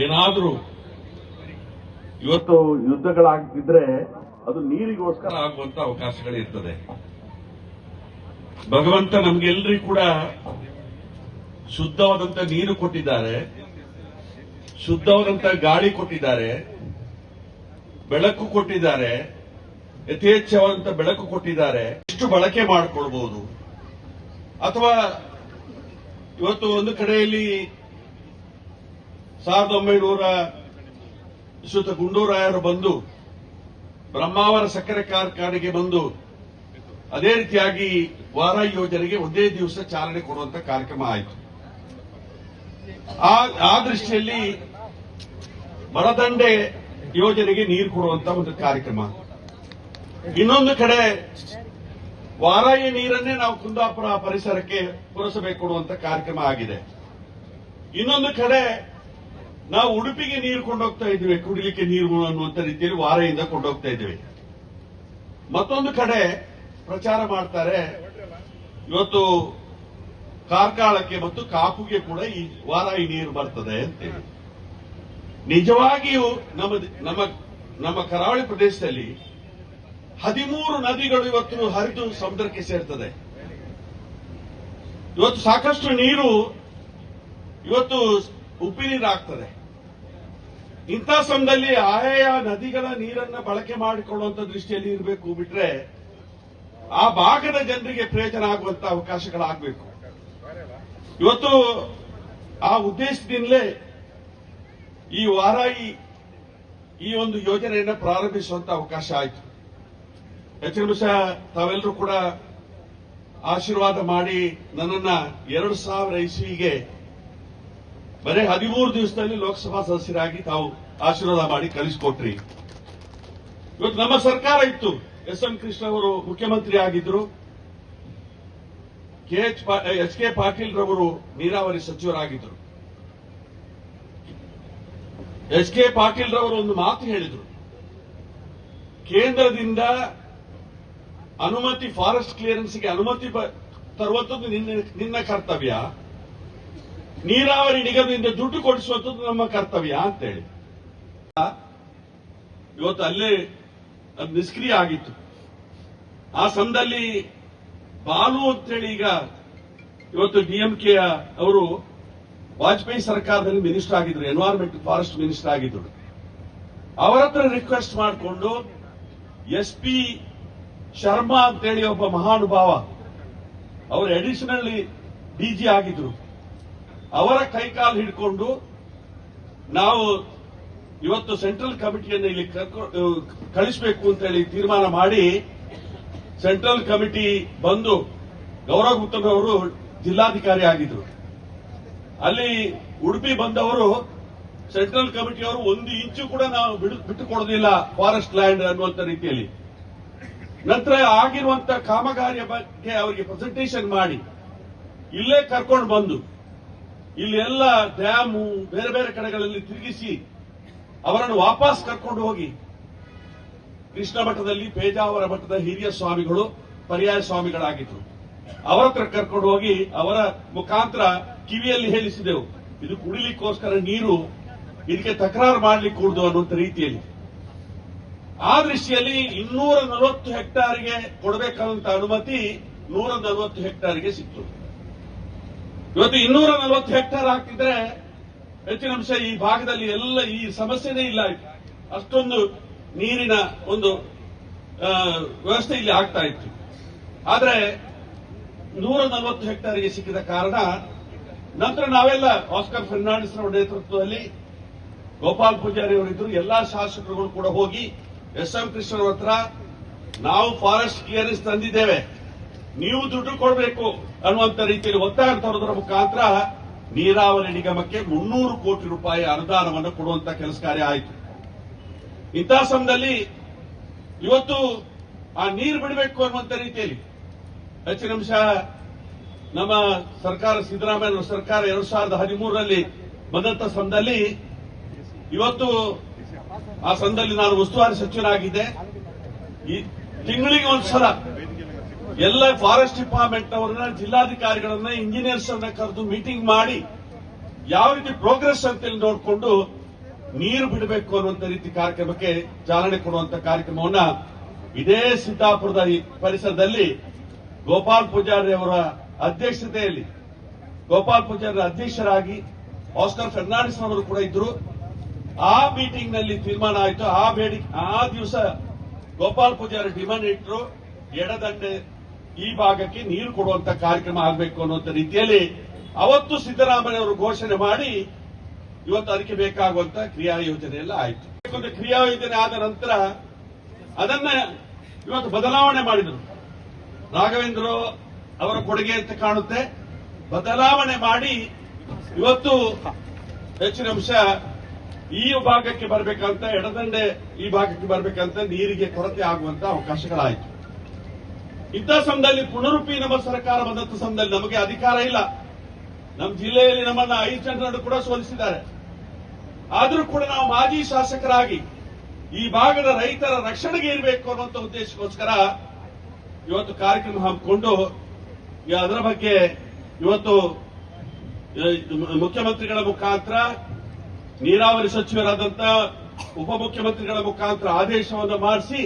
ಏನಾದ್ರೂ ಇವತ್ತು ಯುದ್ಧಗಳಾಗ್ತಿದ್ರೆ ಅದು ನೀರಿಗೋಸ್ಕರ ಆಗುವಂತ ಅವಕಾಶಗಳಿರ್ತದೆ. ಭಗವಂತ ನಮ್ಗೆಲ್ರಿಗೂ ಕೂಡ ಶುದ್ಧವಾದಂತ ನೀರು ಕೊಟ್ಟಿದ್ದಾರೆ, ಶುದ್ಧವಾದಂತ ಗಾಳಿ ಕೊಟ್ಟಿದ್ದಾರೆ, ಬೆಳಕು ಕೊಟ್ಟಿದ್ದಾರೆ, ಯಥೇಚ್ಛವಾದಂತ ಬೆಳಕು ಕೊಟ್ಟಿದ್ದಾರೆ. ಎಷ್ಟು ಬಳಕೆ ಮಾಡಿಕೊಳ್ಬಹುದು? ಅಥವಾ ಇವತ್ತು ಒಂದು ಕಡೆಯಲ್ಲಿ 1900 ಗುಂಡೂರಾಯರು ಬಂದು ಬ್ರಹ್ಮಾವರ ಸಕ್ಕರೆ ಕಾರ್ಖಾನೆಗೆ ಬಂದು ಅದೇ ರೀತಿಯಾಗಿ ವಾರಾಯಿ ಯೋಜನೆಗೆ ಒಂದೇ ದಿವಸ ಚಾಲನೆ ಕೊಡುವಂತ ಕಾರ್ಯಕ್ರಮ ಆಯಿತು. ಆ ದೃಷ್ಟಿಯಲ್ಲಿ ಮರದಂಡೆ ಯೋಜನೆಗೆ ನೀರು ಕೊಡುವಂತ ಒಂದು ಕಾರ್ಯಕ್ರಮ. ಇನ್ನೊಂದು ಕಡೆ ವಾರಾಯಿ ನೀರನ್ನೇ ನಾವು ಕುಂದಾಪುರ ಪರಿಸರಕ್ಕೆ ಪುರಸಭೆ ಕೊಡುವಂತ ಕಾರ್ಯಕ್ರಮ ಆಗಿದೆ. ಇನ್ನೊಂದು ಕಡೆ ನಾವು ಉಡುಪಿಗೆ ನೀರು ಕೊಂಡೋಗ್ತಾ ಇದ್ವಿ, ಕುಡಿಲಿಕ್ಕೆ ನೀರು ಅನ್ನುವಂತ ರೀತಿಯಲ್ಲಿ ವಾರಾಯಿಂದ ಕೊಂಡೋಗ್ತಾ ಇದ್ವಿ. ಮತ್ತೊಂದು ಕಡೆ ಪ್ರಚಾರ ಮಾಡ್ತಾರೆ, ಇವತ್ತು ಕಾರ್ಕಳಕ್ಕೆ ಮತ್ತು ಕಾಪುಗೆ ಕೂಡ ಈ ವಾರಾಯಿ ನೀರು ಬರ್ತದೆ ಅಂತೇಳಿ. ನಿಜವಾಗಿಯೂ ನಮ್ಮ ಕರಾವಳಿ ಪ್ರದೇಶದಲ್ಲಿ 13 ನದಿಗಳು ಇವತ್ತು ಹರಿದು ಸಮುದ್ರಕ್ಕೆ ಸೇರ್ತದೆ. ಇವತ್ತು ಸಾಕಷ್ಟು ನೀರು ಇವತ್ತು ಉಪ್ಪಿನೀರಾಗ್ತದೆ. ಇಂಥ ಸಮಯದಲ್ಲಿ ಆಯಾ ನದಿಗಳ ನೀರನ್ನ ಬಳಕೆ ಮಾಡಿಕೊಳ್ಳುವಂತ ದೃಷ್ಟಿಯಲ್ಲಿ ಇರಬೇಕು, ಬಿಟ್ರೆ ಆ ಭಾಗದ ಜನರಿಗೆ ಪ್ರಯೋಜನ ಆಗುವಂತ ಅವಕಾಶಗಳಾಗಬೇಕು. ಇವತ್ತು ಆ ಉದ್ದೇಶದಿಂದಲೇ ಈ ವಾರಾಯಿ ಈ ಒಂದು ಯೋಜನೆಯನ್ನು ಪ್ರಾರಂಭಿಸುವಂತ ಅವಕಾಶ ಆಯಿತು. ಹೆಚ್ಚಿನ ನಿಮಿಷ ತಾವೆಲ್ಲರೂ ಕೂಡ ಆಶೀರ್ವಾದ ಮಾಡಿ ನನ್ನನ್ನ 2000 ಇಸ್ವಿಗೆ ಬರೀ 13 ದಿವಸದಲ್ಲಿ ಲೋಕಸಭಾ ಸದಸ್ಯರಾಗಿ ತಾವು ಆಶೀರ್ವಾದ ಮಾಡಿ ಕಳಿಸಿಕೊಟ್ರಿ. ಇವತ್ತು ನಮ್ಮ ಸರ್ಕಾರ ಇತ್ತು, ಎಸ್.ಎಂ. ಕೃಷ್ಣ ಅವರು ಮುಖ್ಯಮಂತ್ರಿ ಆಗಿದ್ರು, ಎಚ್ ಕೆ ಪಾಟೀಲ್ ರವರು ನೀರಾವರಿ ಸಚಿವರಾಗಿದ್ದರು. ಎಚ್ ಕೆ ಪಾಟೀಲ್ ರವರು ಒಂದು ಮಾತು ಹೇಳಿದ್ರು, ಕೇಂದ್ರದಿಂದ ಅನುಮತಿ, ಫಾರೆಸ್ಟ್ ಕ್ಲಿಯರೆನ್ಸ್ಗೆ ಅನುಮತಿ ತರುವಂಥದ್ದು ನಿನ್ನ ಕರ್ತವ್ಯ, ನೀರಾವರಿ ನಿಗಮದಿಂದ ದುಡ್ಡು ಕೊಡಿಸುವಂಥದ್ದು ನಮ್ಮ ಕರ್ತವ್ಯ ಅಂತೇಳಿ. ಇವತ್ತು ಅಲ್ಲೇ ಅದು ನಿಷ್ಕ್ರಿಯ ಆಗಿತ್ತು. ಆ ಸಮಯದಲ್ಲಿ ಬಾಲು ಅಂತೇಳಿ ಈಗ ಇವತ್ತು ಡಿಎಂಕೆ ಅವರು ವಾಜಪೇಯಿ ಸರ್ಕಾರದಲ್ಲಿ ಮಿನಿಸ್ಟರ್ ಆಗಿದ್ರು, ಎನ್ವೈರನ್ಮೆಂಟ್ ಫಾರೆಸ್ಟ್ ಮಿನಿಸ್ಟರ್ ಆಗಿದ್ರು. ಅವರ ಹತ್ರ ರಿಕ್ವೆಸ್ಟ್ ಮಾಡಿಕೊಂಡು SP ಶರ್ಮಾ ಅಂತೇಳಿ ಒಬ್ಬ ಮಹಾನುಭಾವ, ಅವರು ಅಡಿಷನಲ್ DG ಆಗಿದ್ರು, ಅವರ ಕೈಕಾಲು ಹಿಡ್ಕೊಂಡು ನಾವು ಇವತ್ತು ಸೆಂಟ್ರಲ್ ಕಮಿಟಿಯನ್ನು ಇಲ್ಲಿ ಕಳಿಸಬೇಕು ಅಂತ ಹೇಳಿ ತೀರ್ಮಾನ ಮಾಡಿ ಸೆಂಟ್ರಲ್ ಕಮಿಟಿ ಬಂದು ಗೌರವ್ ಗುತ್ತಮ್ ಅವರು ಜಿಲ್ಲಾಧಿಕಾರಿ ಆಗಿದ್ರು. ಅಲ್ಲಿ ಉಡುಪಿ ಬಂದವರು ಸೆಂಟ್ರಲ್ ಕಮಿಟಿಯವರು 1 ಇಂಚು ಕೂಡ ನಾವು ಬಿಟ್ಟು ಕೊಡೋದಿಲ್ಲ ಫಾರೆಸ್ಟ್ ಲ್ಯಾಂಡ್ ಅನ್ನುವಂತ ರೀತಿಯಲ್ಲಿ. ನಂತರ ಆಗಿರುವಂತ ಕಾಮಗಾರಿಯ ಬಗ್ಗೆ ಅವರಿಗೆ ಪ್ರೆಸೆಂಟೇಷನ್ ಮಾಡಿ ಇಲ್ಲೇ ಕರ್ಕೊಂಡು ಬಂದು ಇಲ್ಲಿ ಎಲ್ಲ ಡ್ಯಾಮು ಬೇರೆ ಬೇರೆ ಕಡೆಗಳಲ್ಲಿ ತಿರುಗಿಸಿ ಅವರನ್ನು ವಾಪಸ್ ಕರ್ಕೊಂಡು ಹೋಗಿ ಕೃಷ್ಣ ಮಠದಲ್ಲಿ ಪೇಜಾವರ ಮಠದ ಹಿರಿಯ ಸ್ವಾಮಿಗಳು ಪರ್ಯಾಯ ಸ್ವಾಮಿಗಳಾಗಿದ್ರು, ಅವರ ಹತ್ರ ಕರ್ಕೊಂಡು ಹೋಗಿ ಅವರ ಮುಖಾಂತರ ಕಿವಿಯಲ್ಲಿ ಹೇಳಿಸಿದೆವು, ಇದು ಕುಡಿಲಿಕ್ಕೋಸ್ಕರ ನೀರು, ಇದಕ್ಕೆ ತಕರಾರು ಮಾಡಲಿಕ್ಕೆ ಕೂಡದು ಅನ್ನುವಂತ ರೀತಿಯಲ್ಲಿ. ಆ ದೃಷ್ಟಿಯಲ್ಲಿ 240 ಹೆಕ್ಟಾರ್ಗೆ ಕೊಡಬೇಕಾದಂತ ಅನುಮತಿ 140 ಹೆಕ್ಟಾರ್ಗೆ ಸಿಕ್ತು. ಇವತ್ತು 240 ಹೆಕ್ಟಾರ್ ಆಗ್ತಿದ್ರೆ ಹೆಚ್ಚಿನ ಅಂಶ ಈ ಭಾಗದಲ್ಲಿ ಎಲ್ಲ ಈ ಸಮಸ್ಯೆನೇ ಇಲ್ಲ, ಅಷ್ಟೊಂದು ನೀರಿನ ಒಂದು ವ್ಯವಸ್ಥೆ ಇಲ್ಲಿ ಆಗ್ತಾ ಇತ್ತು. ಆದ್ರೆ 140 ಹೆಕ್ಟಾರ್ಗೆ ಸಿಕ್ಕಿದ ಕಾರಣ ನಂತರ ನಾವೆಲ್ಲ ಆಸ್ಕರ್ ಫರ್ನಾಂಡಿಸ್ ಅವರ ನೇತೃತ್ವದಲ್ಲಿ ಗೋಪಾಲ್ ಪೂಜಾರಿ ಅವರಿದ್ರು, ಎಲ್ಲಾ ಶಾಸಕರುಗಳು ಕೂಡ ಹೋಗಿ ಎಸ್.ಎಂ. ಕೃಷ್ಣ ಹತ್ರ ನಾವು ಫಾರೆಸ್ಟ್ ಕ್ಲಿಯರೆನ್ಸ್ ತಂದಿದ್ದೇವೆ, ನೀವು ದುಡ್ಡು ಕೊಡಬೇಕು ಅನ್ನುವಂತ ರೀತಿಯಲ್ಲಿ ಒತ್ತಾಯ ತರೋದರ ಮುಖಾಂತರ ನೀರಾವರಿ ನಿಗಮಕ್ಕೆ 300 ಕೋಟಿ ರೂಪಾಯಿ ಅನುದಾನವನ್ನು ಕೊಡುವಂತ ಕೆಲಸ ಕಾರ್ಯ ಆಯಿತು. ಇಂತಹ ಸಮಯದಲ್ಲಿ ಇವತ್ತು ಆ ನೀರು ಬಿಡಬೇಕು ಅನ್ನುವಂತ ರೀತಿಯಲ್ಲಿ ಹೆಚ್ಚಿನ ಅಂಶ ನಮ್ಮ ಸರ್ಕಾರ, ಸಿದ್ದರಾಮಯ್ಯ ಸರ್ಕಾರ 2013ರಲ್ಲಿ ಬಂದಂತ ಸಮಯದಲ್ಲಿ ಇವತ್ತು ಆ ಸಮಯದಲ್ಲಿ ನಾನು ಉಸ್ತುವಾರಿ ಸಚಿವನಾಗಿದ್ದೆ. ತಿಂಗಳಿಗೆ ಒಂದ್ಸಲ ಎಲ್ಲ ಫಾರೆಸ್ಟ್ ಡಿಪಾರ್ಟ್ಮೆಂಟ್ ಅವರನ್ನ, ಜಿಲ್ಲಾಧಿಕಾರಿಗಳನ್ನ, ಇಂಜಿನಿಯರ್ಸ್ ಅನ್ನ ಕರೆದು ಮೀಟಿಂಗ್ ಮಾಡಿ ಯಾವ ರೀತಿ ಪ್ರೋಗ್ರೆಸ್ ಅಂತೇಳಿ ನೋಡಿಕೊಂಡು ನೀರು ಬಿಡಬೇಕು ಅನ್ನುವಂತ ರೀತಿ ಕಾರ್ಯಕ್ರಮಕ್ಕೆ ಚಾಲನೆ ಕೊಡುವಂತ ಕಾರ್ಯಕ್ರಮವನ್ನ ಇದೇ ಸಿದ್ದಾಪುರದ ಈ ಪರಿಸರದಲ್ಲಿ ಗೋಪಾಲ್ ಪೂಜಾರಿ ಅವರ ಅಧ್ಯಕ್ಷತೆಯಲ್ಲಿ ಗೋಪಾಲ್ ಪೂಜಾರಿ ಅಧ್ಯಕ್ಷರಾಗಿ ಆಸ್ಕರ್ ಫೆರ್ನಾಂಡಿಸ್ ಅವರು ಕೂಡ ಇದ್ರು. ಆ ಮೀಟಿಂಗ್ ನಲ್ಲಿ ತೀರ್ಮಾನ ಆಯಿತು. ಆ ದಿವಸ ಗೋಪಾಲ್ ಪೂಜಾರಿ ಡಿಮಾಂಡ್ ಇಟ್ಟರು, ಎಡದಂಡೆ ಈ ಭಾಗಕ್ಕೆ ನೀರು ಕೊಡುವಂತ ಕಾರ್ಯಕ್ರಮ ಆಗಬೇಕು ಅನ್ನುವಂತ ರೀತಿಯಲ್ಲಿ ಅವತ್ತು ಸಿದ್ದರಾಮಯ್ಯ ಅವರು ಘೋಷಣೆ ಮಾಡಿ ಇವತ್ತು ಅದಕ್ಕೆ ಬೇಕಾಗುವಂತ ಕ್ರಿಯಾ ಯೋಜನೆ ಎಲ್ಲ ಆಯಿತು. ಒಂದು ಕ್ರಿಯಾ ಯೋಜನೆ ಆದ ನಂತರ ಅದನ್ನ ಇವತ್ತು ಬದಲಾವಣೆ ಮಾಡಿದರು. ರಾಘವೇಂದ್ರ ಅವರ ಕೊಡುಗೆ ಅಂತ ಕಾಣುತ್ತೆ. ಬದಲಾವಣೆ ಮಾಡಿ ಇವತ್ತು ಹೆಚ್ಚಿನ ಅಂಶ ಈ ಭಾಗಕ್ಕೆ ಬರಬೇಕಂತ, ಎಡದಂಡೆ ಈ ಭಾಗಕ್ಕೆ ಬರಬೇಕಂತ ನೀರಿಗೆ ಕೊರತೆ ಆಗುವಂತ ಅವಕಾಶಗಳಾಯಿತು. ಇಂಥ ಸಮಯದಲ್ಲಿ ಪುನರುಪಿ ನಮ್ಮ ಸರ್ಕಾರ ಬಂದಂತ ಸಮಯದಲ್ಲಿ ನಮಗೆ ಅಧಿಕಾರ ಇಲ್ಲ. ನಮ್ಮ ಜಿಲ್ಲೆಯಲ್ಲಿ ನಮ್ಮನ್ನ 5 ಜನರನ್ನು ಕೂಡ ಸೋಲಿಸಿದ್ದಾರೆ. ಆದರೂ ಕೂಡ ನಾವು ಮಾಜಿ ಶಾಸಕರಾಗಿ ಈ ಭಾಗದ ರೈತರ ರಕ್ಷಣೆಗೆ ಇರಬೇಕು ಅನ್ನುವಂಥ ಉದ್ದೇಶಕ್ಕೋಸ್ಕರ ಇವತ್ತು ಕಾರ್ಯಕ್ರಮ ಹಮ್ಮಿಕೊಂಡು ಅದರ ಬಗ್ಗೆ ಇವತ್ತು ಮುಖ್ಯಮಂತ್ರಿಗಳ ಮುಖಾಂತರ, ನೀರಾವರಿ ಸಚಿವರಾದಂತ ಉಪಮುಖ್ಯಮಂತ್ರಿಗಳ ಮುಖಾಂತರ ಆದೇಶವನ್ನು ಮಾಡಿಸಿ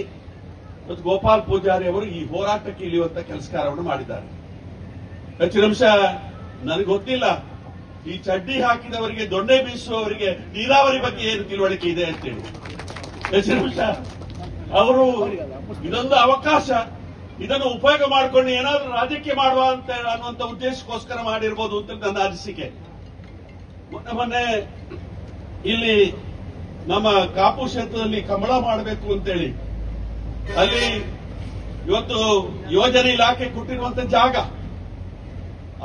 ಇವತ್ತು ಗೋಪಾಲ್ ಪೂಜಾರಿ ಅವರು ಈ ಹೋರಾಟಕ್ಕೆ ಇಳಿಯುವಂತ ಕೆಲಸ ಕಾರ್ಯವನ್ನು ಮಾಡಿದ್ದಾರೆ. ಹೆಚ್ಚಿನ ಅಂಶ ನನಗೆ ಗೊತ್ತಿಲ್ಲ, ಈ ಚಡ್ಡಿ ಹಾಕಿದವರಿಗೆ, ದೊಣ್ಣೆ ಬೀಸುವವರಿಗೆ ನೀರಾವರಿ ಬಗ್ಗೆ ಏನು ತಿಳುವಳಿಕೆ ಇದೆ ಅಂತೇಳಿ. ಹೆಚ್ಚಿನ ಅಂಶ ಅವರು ಇದೊಂದು ಅವಕಾಶ, ಇದನ್ನು ಉಪಯೋಗ ಮಾಡಿಕೊಂಡು ಏನಾದರೂ ರಾಜಕೀಯ ಮಾಡುವ ಅಂತ ಅನ್ನುವಂಥ ಉದ್ದೇಶಕ್ಕೋಸ್ಕರ ಮಾಡಿರ್ಬೋದು ಅಂತ ನನ್ನ ಅನಿಸಿಕೆ. ಮೊನ್ನೆ ಇಲ್ಲಿ ನಮ್ಮ ಕಾಪು ಕ್ಷೇತ್ರದಲ್ಲಿ ಕಮಲ ಮಾಡಬೇಕು ಅಂತೇಳಿ ಅಲ್ಲಿ ಇವತ್ತು ಯೋಜನೆ ಇಲಾಖೆ ಕೊಟ್ಟಿರುವಂತ ಜಾಗ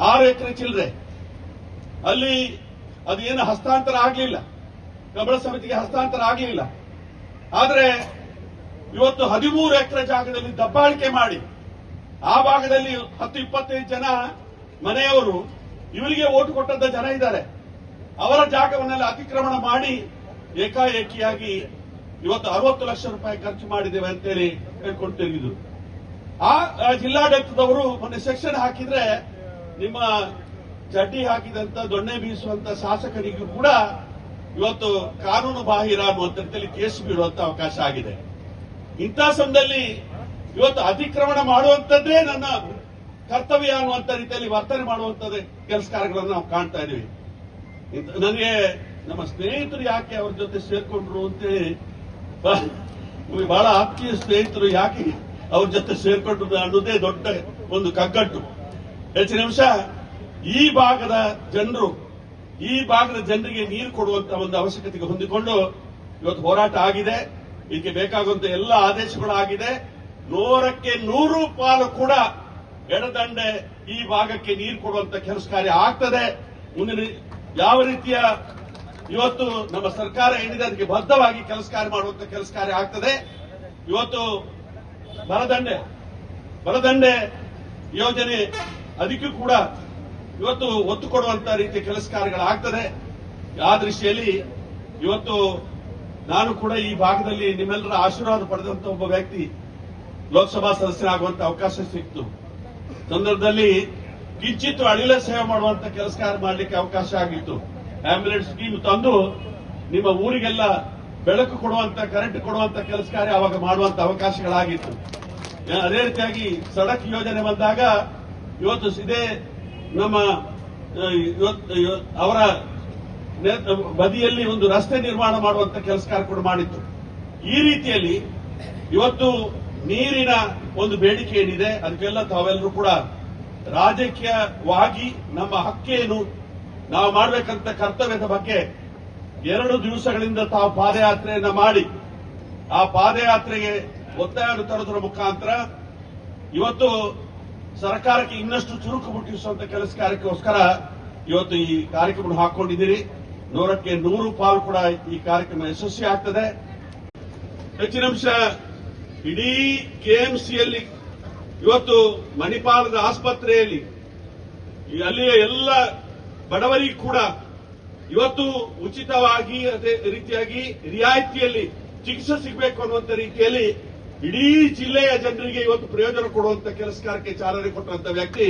6 ಎಕರೆ ಚಿಲ್ಲರೆ, ಅಲ್ಲಿ ಅದೇನು ಹಸ್ತಾಂತರ ಆಗಲಿಲ್ಲ, ಕಮಲ ಸಮಿತಿಗೆ ಹಸ್ತಾಂತರ ಆಗಲಿಲ್ಲ. ಆದರೆ ಇವತ್ತು 13 ಎಕರೆ ಜಾಗದಲ್ಲಿ ದಬ್ಬಾಳಿಕೆ ಮಾಡಿ ಆ ಭಾಗದಲ್ಲಿ 10-25 ಜನ ಮನೆಯವರು ಇವರಿಗೆ ಓಟು ಕೊಟ್ಟಂತ ಜನ ಇದ್ದಾರೆ. ಅವರ ಜಾಗವನ್ನೆಲ್ಲ ಅತಿಕ್ರಮಣ ಮಾಡಿ ಏಕಾಏಕಿಯಾಗಿ ಇವತ್ತು 60 ಲಕ್ಷ ರೂಪಾಯಿ ಖರ್ಚು ಮಾಡಿದ್ದೇವೆ ಅಂತೇಳಿ ಹೇಳ್ಕೊಂಡು ತಿರುಗಿದ್ರು. ಆ ಜಿಲ್ಲಾಡಳಿತದವರು ಮೊನ್ನೆ ಸೆಕ್ಷನ್ ಹಾಕಿದ್ರೆ ನಿಮ್ಮ ಚಡ್ಡಿ ಹಾಕಿದಂತ ದೊಣ್ಣೆ ಬೀಸುವಂತ ಶಾಸಕರಿಗೂ ಕೂಡ ಇವತ್ತು ಕಾನೂನು ಬಾಹಿರ ಅನ್ನುವಂಥದ್ದಲ್ಲಿ ಕೇಸ್ ಬೀಳುವಂತ ಅವಕಾಶ ಆಗಿದೆ. ಇಂಥ ಸಮಯದಲ್ಲಿ ಇವತ್ತು ಅತಿಕ್ರಮಣ ಮಾಡುವಂತದ್ದೇ ನನ್ನ ಕರ್ತವ್ಯ ಅನ್ನುವಂತ ರೀತಿಯಲ್ಲಿ ವರ್ತನೆ ಮಾಡುವಂತದ್ದೇ ಕೆಲಸ ಕಾರ್ಯಗಳನ್ನು ನಾವು ಕಾಣ್ತಾ ಇದೀವಿ. ನನಗೆ ನಮ್ಮ ಸ್ನೇಹಿತರು ಯಾಕೆ ಅವ್ರ ಜೊತೆ ಸೇರ್ಕೊಂಡ್ರು ಅಂತೇಳಿ, ಬಹಳ ಆತ್ಮೀಯ ಸ್ನೇಹಿತರು ಯಾಕೆ ಅವ್ರ ಜೊತೆ ಸೇರ್ಕೊಂಡ್ರು ಅನ್ನೋದೇ ದೊಡ್ಡ ಒಂದು ಕಗ್ಗಟ್ಟು. ಹೆಚ್ಚಿನ ಅಂಶ ಈ ಭಾಗದ ಜನರಿಗೆ ನೀರು ಕೊಡುವಂತ ಒಂದು ಅವಶ್ಯಕತೆಗೆ ಹೊಂದಿಕೊಂಡು ಇವತ್ತು ಹೋರಾಟ ಆಗಿದೆ. ಇದಕ್ಕೆ ಬೇಕಾಗುವಂತ ಎಲ್ಲ ಆದೇಶಗಳಾಗಿದೆ. 100ಕ್ಕೆ 100 ಪಾಲು ಕೂಡ ಎಡದಂಡೆ ಈ ಭಾಗಕ್ಕೆ ನೀರು ಕೊಡುವಂತ ಕೆಲಸ ಕಾರ್ಯ ಆಗ್ತದೆ. ಮುಂದಿನ ಯಾವ ರೀತಿಯ ಇವತ್ತು ನಮ್ಮ ಸರ್ಕಾರ ಏನಿದೆ ಅದಕ್ಕೆ ಬದ್ಧವಾಗಿ ಕೆಲಸ ಕಾರ್ಯ ಮಾಡುವಂತ ಕೆಲಸ ಕಾರ್ಯ ಆಗ್ತದೆ. ಇವತ್ತು ಬಲದಂಡೆ ಯೋಜನೆ ಅದಕ್ಕೂ ಕೂಡ ಇವತ್ತು ಒತ್ತು ಕೊಡುವಂತ ರೀತಿಯ ಕೆಲಸ ಕಾರ್ಯಗಳಾಗ್ತದೆ. ಆ ದೃಷ್ಟಿಯಲ್ಲಿ ಇವತ್ತು ನಾನು ಕೂಡ ಈ ಭಾಗದಲ್ಲಿ ನಿಮ್ಮೆಲ್ಲರ ಆಶೀರ್ವಾದ ಪಡೆದಂತ ಒಬ್ಬ ವ್ಯಕ್ತಿ ಲೋಕಸಭಾ ಸದಸ್ಯರಾಗುವಂತ ಅವಕಾಶ ಸಿಕ್ತು. ಸಂದರ್ಭದಲ್ಲಿ ಕಿಂಚಿತ್ತು ಅಳಿಲ ಸೇವೆ ಮಾಡುವಂತ ಕೆಲಸ ಕಾರ್ಯ ಮಾಡಲಿಕ್ಕೆ ಅವಕಾಶ ಆಗಿತ್ತು. ಆಂಬ್ಯುಲೆನ್ಸ್ ಸ್ಕೀಮ್ ತಂದು ನಿಮ್ಮ ಊರಿಗೆಲ್ಲ ಬೆಳಕು ಕೊಡುವಂತ, ಕರೆಂಟ್ ಕೊಡುವಂತ ಕೆಲಸ ಕಾರ್ಯ ಅವಾಗ ಮಾಡುವಂತ ಅವಕಾಶಗಳಾಗಿತ್ತು. ಅದೇ ರೀತಿಯಾಗಿ ಸಡಕ್ ಯೋಜನೆ ಬಂದಾಗ ಇವತ್ತು ಇದೇ ನಮ್ಮ ಅವರ ಬದಿಯಲ್ಲಿ ಒಂದು ರಸ್ತೆ ನಿರ್ಮಾಣ ಮಾಡುವಂತ ಕೆಲಸ ಕಾರ್ಯ ಕೂಡ ಮಾಡಿತ್ತು. ಈ ರೀತಿಯಲ್ಲಿ ಇವತ್ತು ನೀರಿನ ಒಂದು ಬೇಡಿಕೆ ಏನಿದೆ ಅದಕ್ಕೆಲ್ಲ ತಾವೆಲ್ಲರೂ ಕೂಡ ರಾಜಕೀಯವಾಗಿ ನಮ್ಮ ಹಕ್ಕೇನು, ನಾವು ಮಾಡಬೇಕಂತ ಕರ್ತವ್ಯದ ಬಗ್ಗೆ 2 ದಿವಸಗಳಿಂದ ತಾವು ಪಾದಯಾತ್ರೆಯನ್ನ ಮಾಡಿ ಆ ಪಾದಯಾತ್ರೆಗೆ ಒತ್ತಾಯವನ್ನು ತರೋದ್ರ ಮುಖಾಂತರ ಇವತ್ತು ಸರ್ಕಾರಕ್ಕೆ ಇನ್ನಷ್ಟು ಚುರುಕು ಮುಟ್ಟಿಸುವಂತ ಕೆಲಸ ಕಾರ್ಯಕ್ಕೋಸ್ಕರ ಇವತ್ತು ಈ ಕಾರ್ಯಕ್ರಮ ಹಾಕೊಂಡಿದ್ದೀರಿ. 100ಕ್ಕೆ 100 ಪಾಲು ಕೂಡ ಈ ಕಾರ್ಯಕ್ರಮ ಯಶಸ್ವಿ ಆಗ್ತದೆ. ಹೆಚ್ಚಿನ ಅಂಶ ಇಡೀ ಕೆಎಂಸಿಯಲ್ಲಿ ಇವತ್ತು ಮಣಿಪಾಲದ ಆಸ್ಪತ್ರೆಯಲ್ಲಿ ಅಲ್ಲಿಯ ಎಲ್ಲ ಬಡವರಿಗೂ ಕೂಡ ಇವತ್ತು ಉಚಿತವಾಗಿ ಅದೇ ರೀತಿಯಾಗಿ ರಿಯಾಯಿತಿಯಲ್ಲಿ ಚಿಕಿತ್ಸೆ ಸಿಗಬೇಕು ಅನ್ನುವಂತ ರೀತಿಯಲ್ಲಿ ಇಡೀ ಜಿಲ್ಲೆಯ ಜನರಿಗೆ ಇವತ್ತು ಪ್ರಯೋಜನ ಕೊಡುವಂತ ಕೆಲಸ ಕಾರ್ಯಕ್ಕೆ ಚಾಲನೆ ಕೊಟ್ಟಂತ ವ್ಯಕ್ತಿ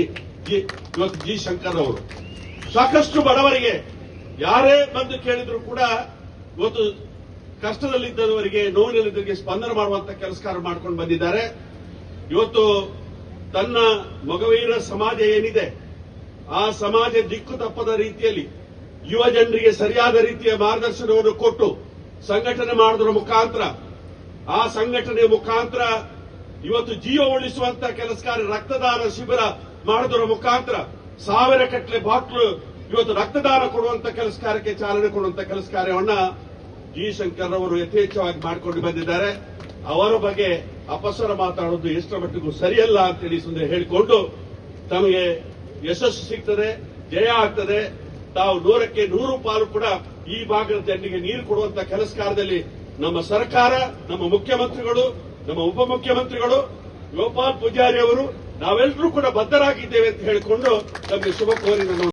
ಇವತ್ತು ಜಿ ಶಂಕರ್ ಅವರು. ಸಾಕಷ್ಟು ಬಡವರಿಗೆ ಯಾರೇ ಬಂದು ಕೇಳಿದ್ರು ಕೂಡ ಇವತ್ತು ಕಷ್ಟದಲ್ಲಿದ್ದವರಿಗೆ, ನೋವಿನಲ್ಲಿದ್ದವರಿಗೆ ಸ್ಪಂದನ ಮಾಡುವಂತ ಕೆಲಸಕಾರ ಮಾಡ್ಕೊಂಡು ಬಂದಿದ್ದಾರೆ. ಇವತ್ತು ತನ್ನ ಮೊಗವೀರ ಸಮಾಜ ಏನಿದೆ, ಆ ಸಮಾಜ ದಿಕ್ಕು ತಪ್ಪದ ರೀತಿಯಲ್ಲಿ ಯುವ ಜನರಿಗೆ ಸರಿಯಾದ ರೀತಿಯ ಮಾರ್ಗದರ್ಶನವನ್ನು ಕೊಟ್ಟು ಸಂಘಟನೆ ಮಾಡೋದ್ರ ಮುಖಾಂತರ, ಆ ಸಂಘಟನೆ ಮುಖಾಂತರ ಇವತ್ತು ಜೀವ ಉಳಿಸುವಂತ ಕೆಲಸ ಕಾರ್ಯ, ರಕ್ತದಾನ ಶಿಬಿರ ಮಾಡೋದ್ರ ಮುಖಾಂತರ 1000 ಗಟ್ಟಲೆ ಬಾಟ್ಲು ಇವತ್ತು ರಕ್ತದಾನ ಕೊಡುವಂತ ಕೆಲಸ ಕಾರ್ಯಕ್ಕೆ ಚಾಲನೆ ಕೊಡುವಂತ ಕೆಲಸ ಕಾರ್ಯವನ್ನ ಜಿ ಶಂಕರ್ ಅವರು ಯಥೇಚ್ಛವಾಗಿ ಮಾಡಿಕೊಂಡು ಬಂದಿದ್ದಾರೆ. ಅವರ ಬಗ್ಗೆ ಅಪಸ್ವರ ಮಾತಾಡೋದು ಎಷ್ಟರ ಮಟ್ಟಿಗೂ ಸರಿಯಲ್ಲ ಅಂತೇಳಿ ಸುಂದರ ಹೇಳಿಕೊಂಡು ತಮಗೆ ಯಶಸ್ಸು ಸಿಗ್ತದೆ, ಜಯ ಆಗ್ತದೆ. ತಾವು 100ಕ್ಕೆ 100 ಪಾಲು ಕೂಡ ಈ ಭಾಗದ ಜನರಿಗೆ ನೀರು ಕೊಡುವಂತ ಕೆಲಸ ಕಾರ್ಯದಲ್ಲಿ ನಮ್ಮ ಸರ್ಕಾರ, ನಮ್ಮ ಮುಖ್ಯಮಂತ್ರಿಗಳು, ನಮ್ಮ ಉಪಮುಖ್ಯಮಂತ್ರಿಗಳು, ಗೋಪಾಲ್ ಪೂಜಾರಿ ಅವರು, ನಾವೆಲ್ಲರೂ ಕೂಡ ಬದ್ಧರಾಗಿದ್ದೇವೆ ಅಂತ ಹೇಳಿಕೊಂಡು ತಮಗೆ ಶುಭ ಕೋರಿ